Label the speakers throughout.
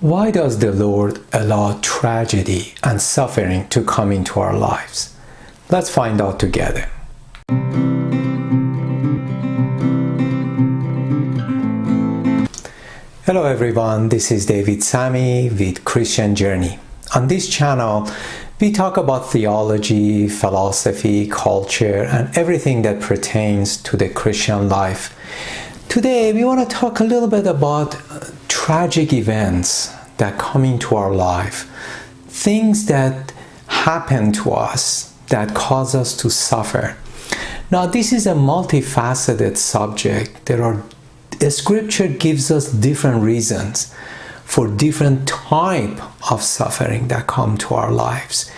Speaker 1: Why does the Lord allow tragedy and suffering to come into our lives? Let's find out together. Hello everyone, this is David Sami with Christian Journey. On this channel, we talk about theology, philosophy, culture, and everything that pertains to the Christian life. Today, we want to talk a little bit about tragic events that come into our life, things that happen to us that cause us to suffer. Now, this is a multifaceted subject. Scripture gives us different reasons for different type of suffering that come to our lives.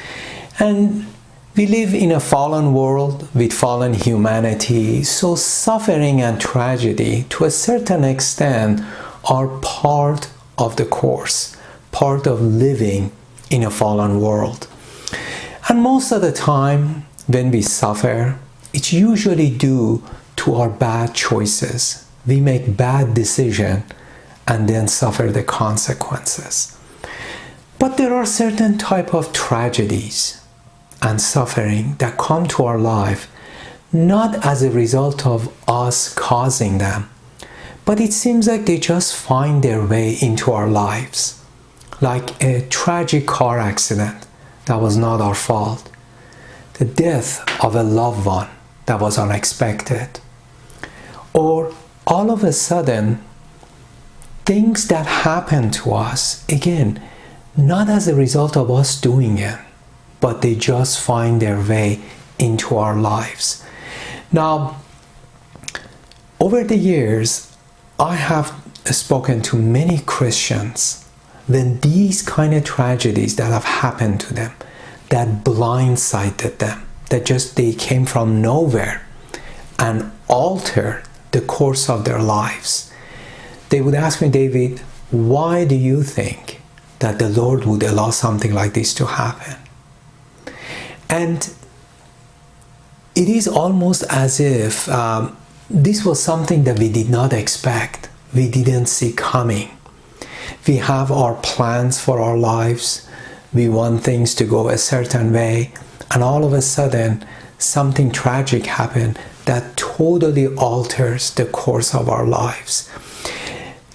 Speaker 1: And we live in a fallen world with fallen humanity, so suffering and tragedy to a certain extent are part of the course, part of living in a fallen world. And most of the time when we suffer, it's usually due to our bad choices. We make bad decisions and then suffer the consequences. But there are certain type of tragedies and suffering that come to our life not as a result of us causing them, but it seems like they just find their way into our lives. Like a tragic car accident that was not our fault, the death of a loved one that was unexpected, or all of a sudden things that happen to us, again, not as a result of us doing it, but they just find their way into our lives. Now, over the years, I have spoken to many Christians when these kind of tragedies that have happened to them, that blindsided them, that just they came from nowhere and altered the course of their lives. They would ask me, David, why do you think that the Lord would allow something like this to happen? And it is almost as if this was something that we did not expect, we didn't see coming. We have our plans for our lives, we want things to go a certain way, and all of a sudden something tragic happened that totally alters the course of our lives.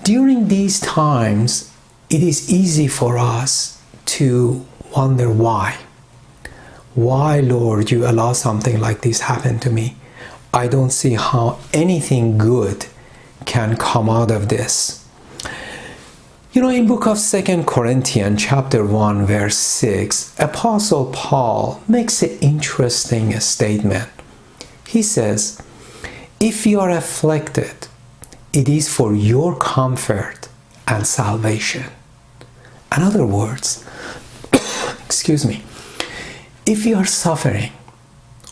Speaker 1: During these times, it is easy for us to wonder why. Why, Lord, you allow something like this happen to me? I don't see how anything good can come out of this. You know, in book of 2 Corinthians chapter 1 verse 6, Apostle Paul makes an interesting statement. He says, if you are afflicted, it is for your comfort and salvation. In other words, excuse me, if you are suffering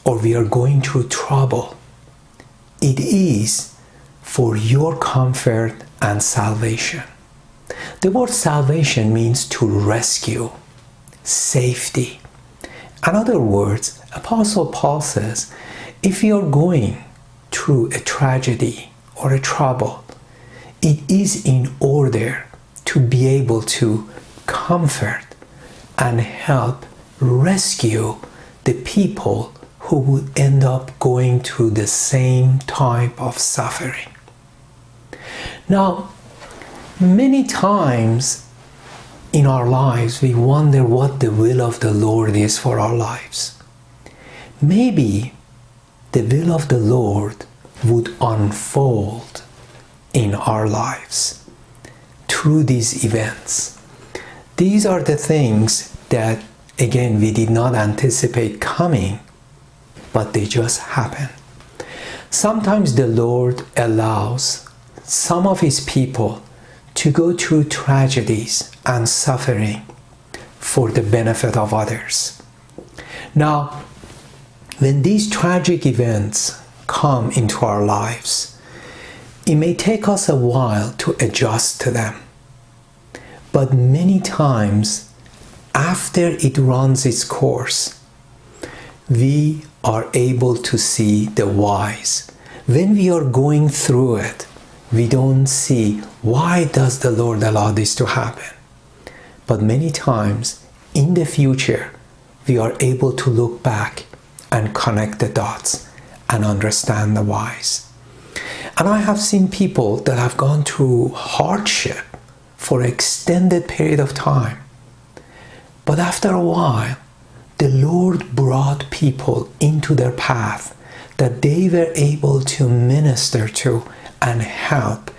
Speaker 1: or we are going through trouble, it is for your comfort and salvation. The word salvation means to rescue, safety. In other words, Apostle Paul says, if you are going through a tragedy or a trouble, it is in order to be able to comfort and help rescue the people who would end up going through the same type of suffering. Now, many times in our lives, we wonder what the will of the Lord is for our lives. Maybe the will of the Lord would unfold in our lives through these events. These are the things that, again, we did not anticipate coming, but they just happen. Sometimes the Lord allows some of His people to go through tragedies and suffering for the benefit of others. Now, when these tragic events come into our lives, it may take us a while to adjust to them. But many times, after it runs its course, we are able to see the whys. When we are going through it, we don't see why does the Lord allow this to happen. But many times in the future, we are able to look back and connect the dots and understand the whys. And I have seen people that have gone through hardship for an extended period of time. But after a while, the Lord brought people into their path that they were able to minister to and help.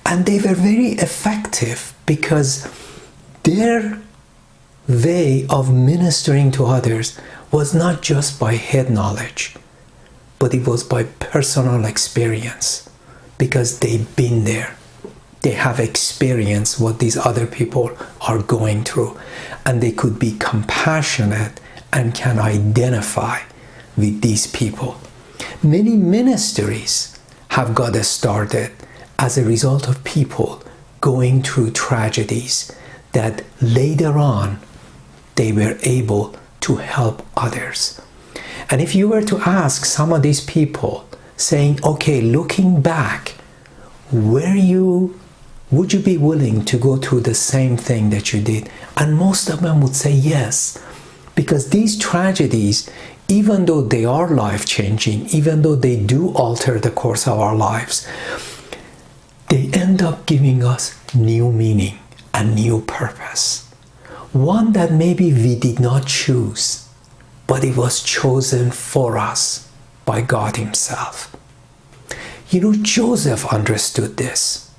Speaker 1: And they were very effective because their way of ministering to others was not just by head knowledge, but it was by personal experience, because they've been there. They have experienced what these other people are going through, and they could be compassionate and can identify with these people. Many ministries have got started as a result of people going through tragedies that later on they were able to help others. And if you were to ask some of these people, saying, okay, looking back, would you be willing to go through the same thing that you did? And most of them would say yes, because these tragedies, even though they are life-changing, even though they do alter the course of our lives, they end up giving us new meaning and new purpose. One that maybe we did not choose, but it was chosen for us by God Himself. You know, Joseph understood this.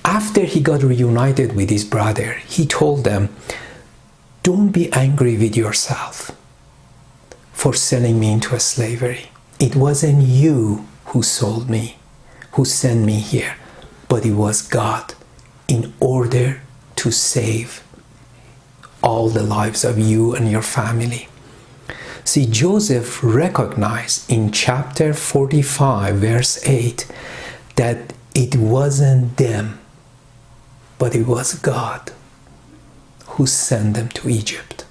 Speaker 1: After he got reunited with his brother, he told them, don't be angry with yourself for selling me into slavery. It wasn't you who sold me, who sent me here, but it was God, in order to save all the lives of you and your family. See, Joseph recognized in chapter 45, verse 8, that it wasn't them, but it was God who sent them to Egypt.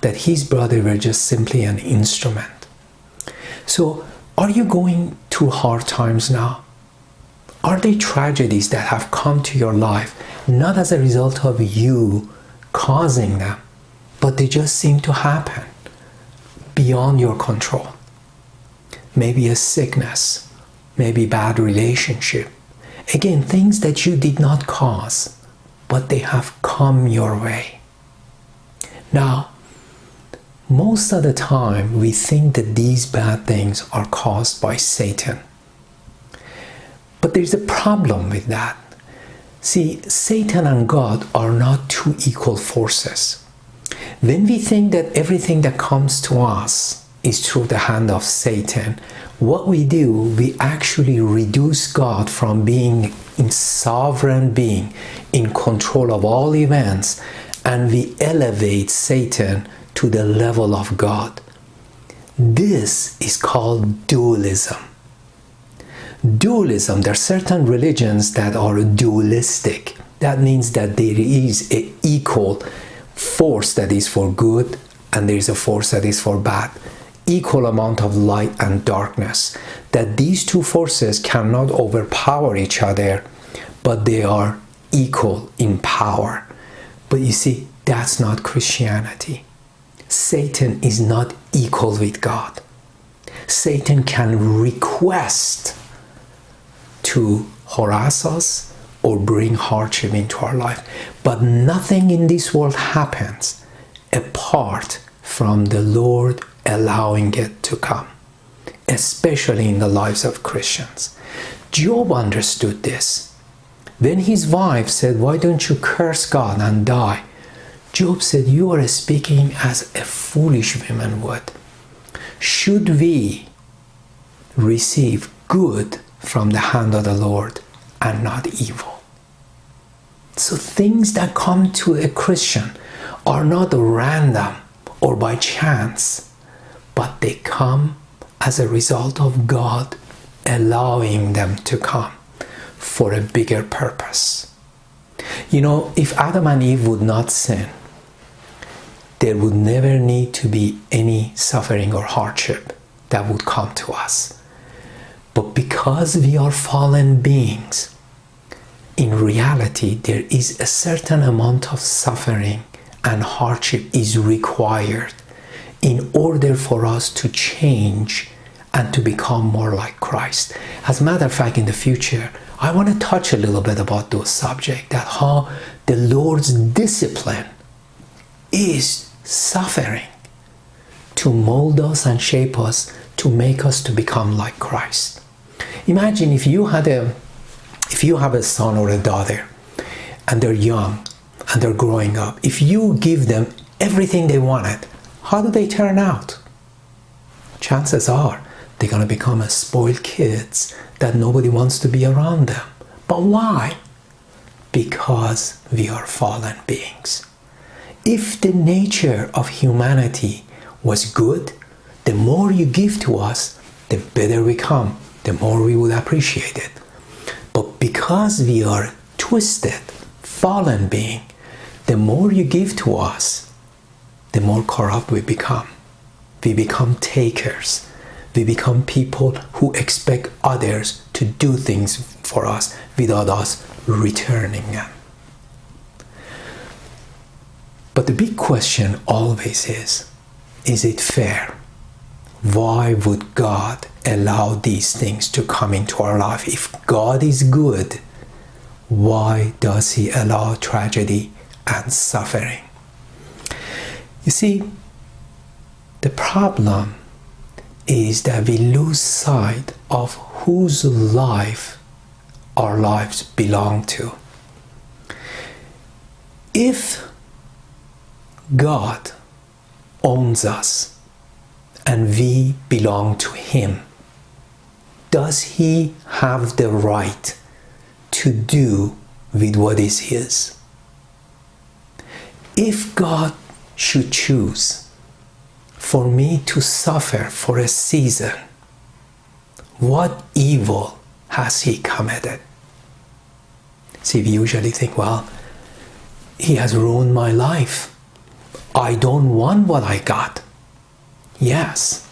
Speaker 1: That his brother were just simply an instrument. So, are you going through hard times now? Are there tragedies that have come to your life, not as a result of you causing them, but they just seem to happen beyond your control? Maybe a sickness, maybe bad relationship. Again, things that you did not cause, but they have come your way. Now, most of the time we think that these bad things are caused by Satan. But there's a problem with that. See, Satan and God are not two equal forces. When we think that everything that comes to us is through the hand of Satan, what we do, we actually reduce God from being a sovereign being in control of all events, and we elevate Satan to the level of God. This is called dualism. Dualism, there are certain religions that are dualistic. That means that there is an equal force that is for good and there is a force that is for bad. Equal amount of light and darkness. That these two forces cannot overpower each other, but they are equal in power. But you see, that's not Christianity. Satan is not equal with God. Satan can request to harass us or bring hardship into our life. But nothing in this world happens apart from the Lord allowing it to come, especially in the lives of Christians. Job understood this. When his wife said, "Why don't you curse God and die?" Job said, "You are speaking as a foolish woman would. Should we receive good from the hand of the Lord and not evil?" So things that come to a Christian are not random or by chance, but they come as a result of God allowing them to come for a bigger purpose. You know, if Adam and Eve would not sin, there would never need to be any suffering or hardship that would come to us. But because we are fallen beings, in reality, there is a certain amount of suffering and hardship is required in order for us to change and to become more like Christ. As a matter of fact, in the future, I want to touch a little bit about those subjects, that how the Lord's discipline is suffering to mold us and shape us to make us to become like Christ. Imagine if you have a son or a daughter and they're young and they're growing up. If you give them everything they wanted, how do they turn out? Chances are they're going to become a spoiled kids that nobody wants to be around them. But why? Because we are fallen beings. If the nature of humanity was good, the more you give to us, the better we come, the more we would appreciate it. But because we are twisted, fallen being, the more you give to us, the more corrupt we become. We become takers. We become people who expect others to do things for us without us returning them. But the big question always is it fair? Why would God allow these things to come into our life? If God is good, why does He allow tragedy and suffering? You see, the problem is that we lose sight of whose life our lives belong to. If God owns us and we belong to Him, does He have the right to do with what is His? If God should choose for me to suffer for a season, what evil has He committed? See, we usually think, well, He has ruined my life. I don't want what I got. Yes,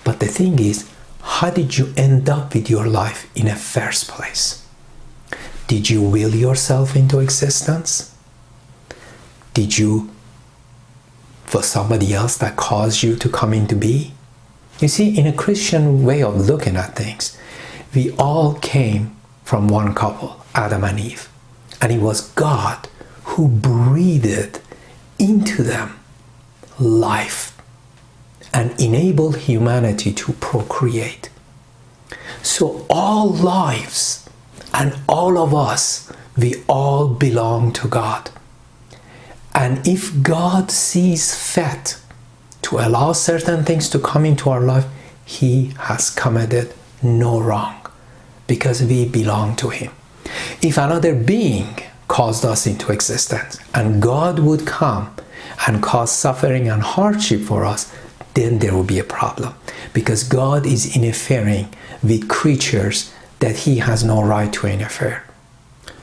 Speaker 1: but the thing is, how did you end up with your life in the first place? Did you will yourself into existence? Was somebody else that caused you to come into being? You see, in a Christian way of looking at things, we all came from one couple, Adam and Eve. And it was God who breathed into them life and enabled humanity to procreate. So all lives and all of us, we all belong to God. And if God sees fit to allow certain things to come into our life, He has committed no wrong, because we belong to Him. If another being caused us into existence and God would come and cause suffering and hardship for us, then there will be a problem, because God is interfering with creatures that He has no right to interfere.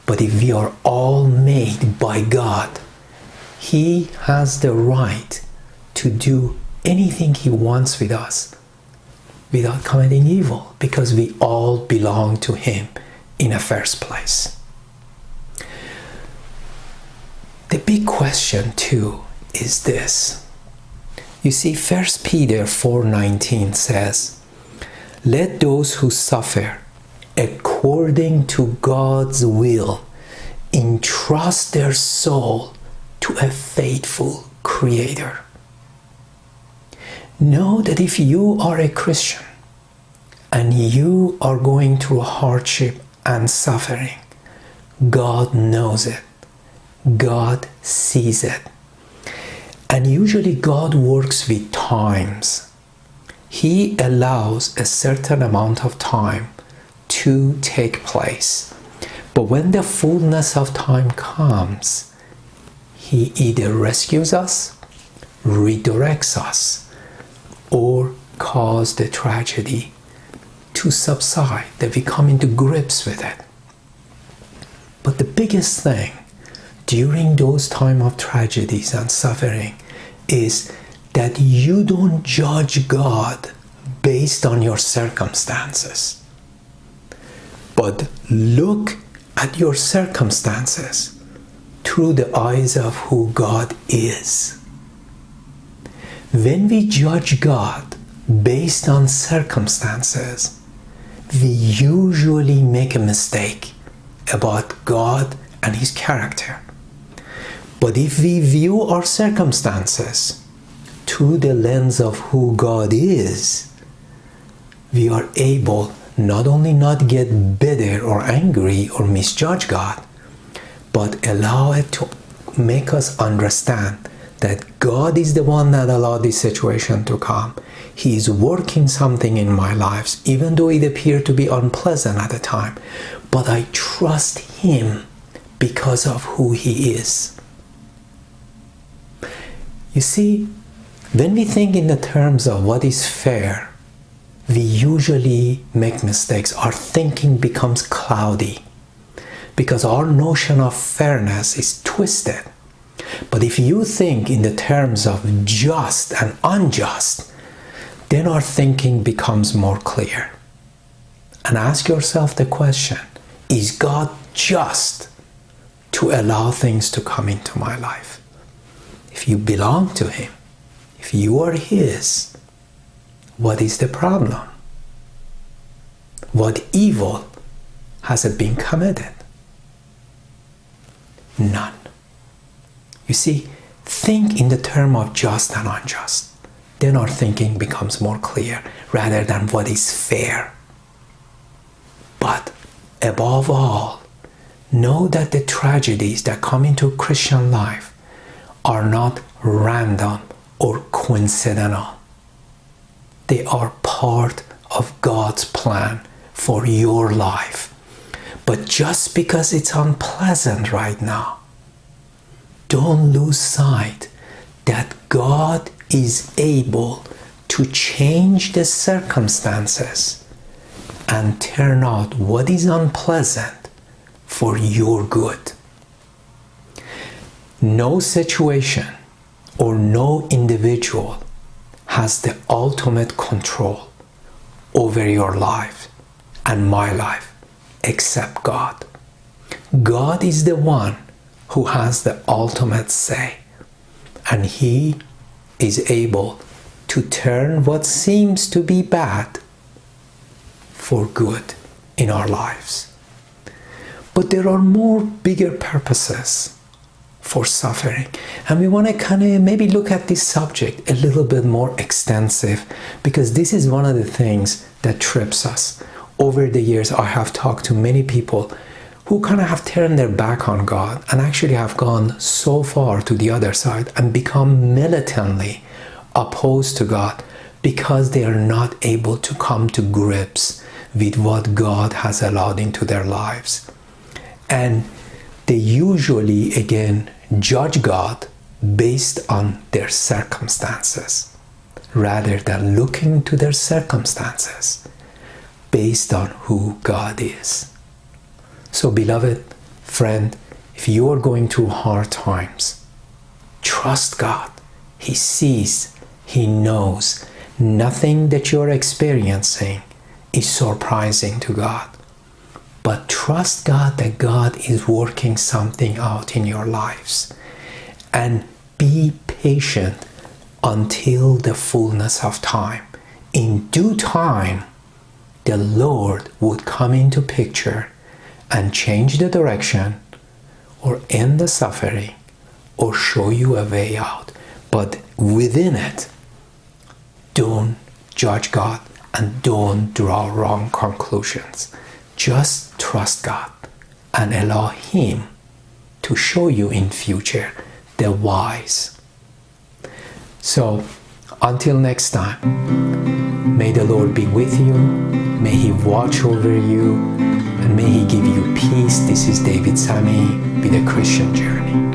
Speaker 1: But if we are all made by God, He has the right to do anything He wants with us without committing evil, because we all belong to Him in the first place. The big question too is this. You see, 1 Peter 4:19 says, "Let those who suffer according to God's will entrust their soul to a faithful Creator." Know that if you are a Christian and you are going through hardship and suffering, God knows it. God sees it. And usually God works with times. He allows a certain amount of time to take place. But when the fullness of time comes, He either rescues us, redirects us, or causes the tragedy to subside, that we come into grips with it. But the biggest thing during those times of tragedies and suffering is that you don't judge God based on your circumstances, but look at your circumstances through the eyes of who God is. When we judge God based on circumstances, we usually make a mistake about God and His character. But if we view our circumstances through the lens of who God is, we are able not only not get bitter or angry or misjudge God, but allow it to make us understand that God is the one that allowed this situation to come. He is working something in my life, even though it appeared to be unpleasant at the time. But I trust Him because of who He is. You see, when we think in the terms of what is fair, we usually make mistakes. Our thinking becomes cloudy because our notion of fairness is twisted. But if you think in the terms of just and unjust, then our thinking becomes more clear. And ask yourself the question, is God just to allow things to come into my life? If you belong to Him, if you are His, what is the problem? What evil has it been committed? None. You see, think in the term of just and unjust. Then our thinking becomes more clear rather than what is fair. But above all, know that the tragedies that come into Christian life are not random or coincidental. They are part of God's plan for your life. But just because it's unpleasant right now, don't lose sight that God is able to change the circumstances and turn out what is unpleasant for your good. No situation or no individual has the ultimate control over your life and my life except God. God is the one who has the ultimate say, and He is able to turn what seems to be bad for good in our lives. But there are more bigger purposes for suffering, and we want to kind of maybe look at this subject a little bit more extensive, because this is one of the things that trips us. Over the years, I have talked to many people who kind of have turned their back on God and actually have gone so far to the other side and become militantly opposed to God because they are not able to come to grips with what God has allowed into their lives. And they usually, again, judge God based on their circumstances rather than looking to their circumstances based on who God is. So, beloved friend, if you are going through hard times, trust God. He sees, He knows. Nothing that you're experiencing is surprising to God. But trust God that God is working something out in your lives. And be patient until the fullness of time. In due time, the Lord would come into picture and change the direction or end the suffering or show you a way out. But within it, don't judge God and don't draw wrong conclusions. Just trust God and allow Him to show you in future the wise. So, until next time, may the Lord be with you, may He watch over you, and may He give you peace. This is David Sami with a Christian Journey.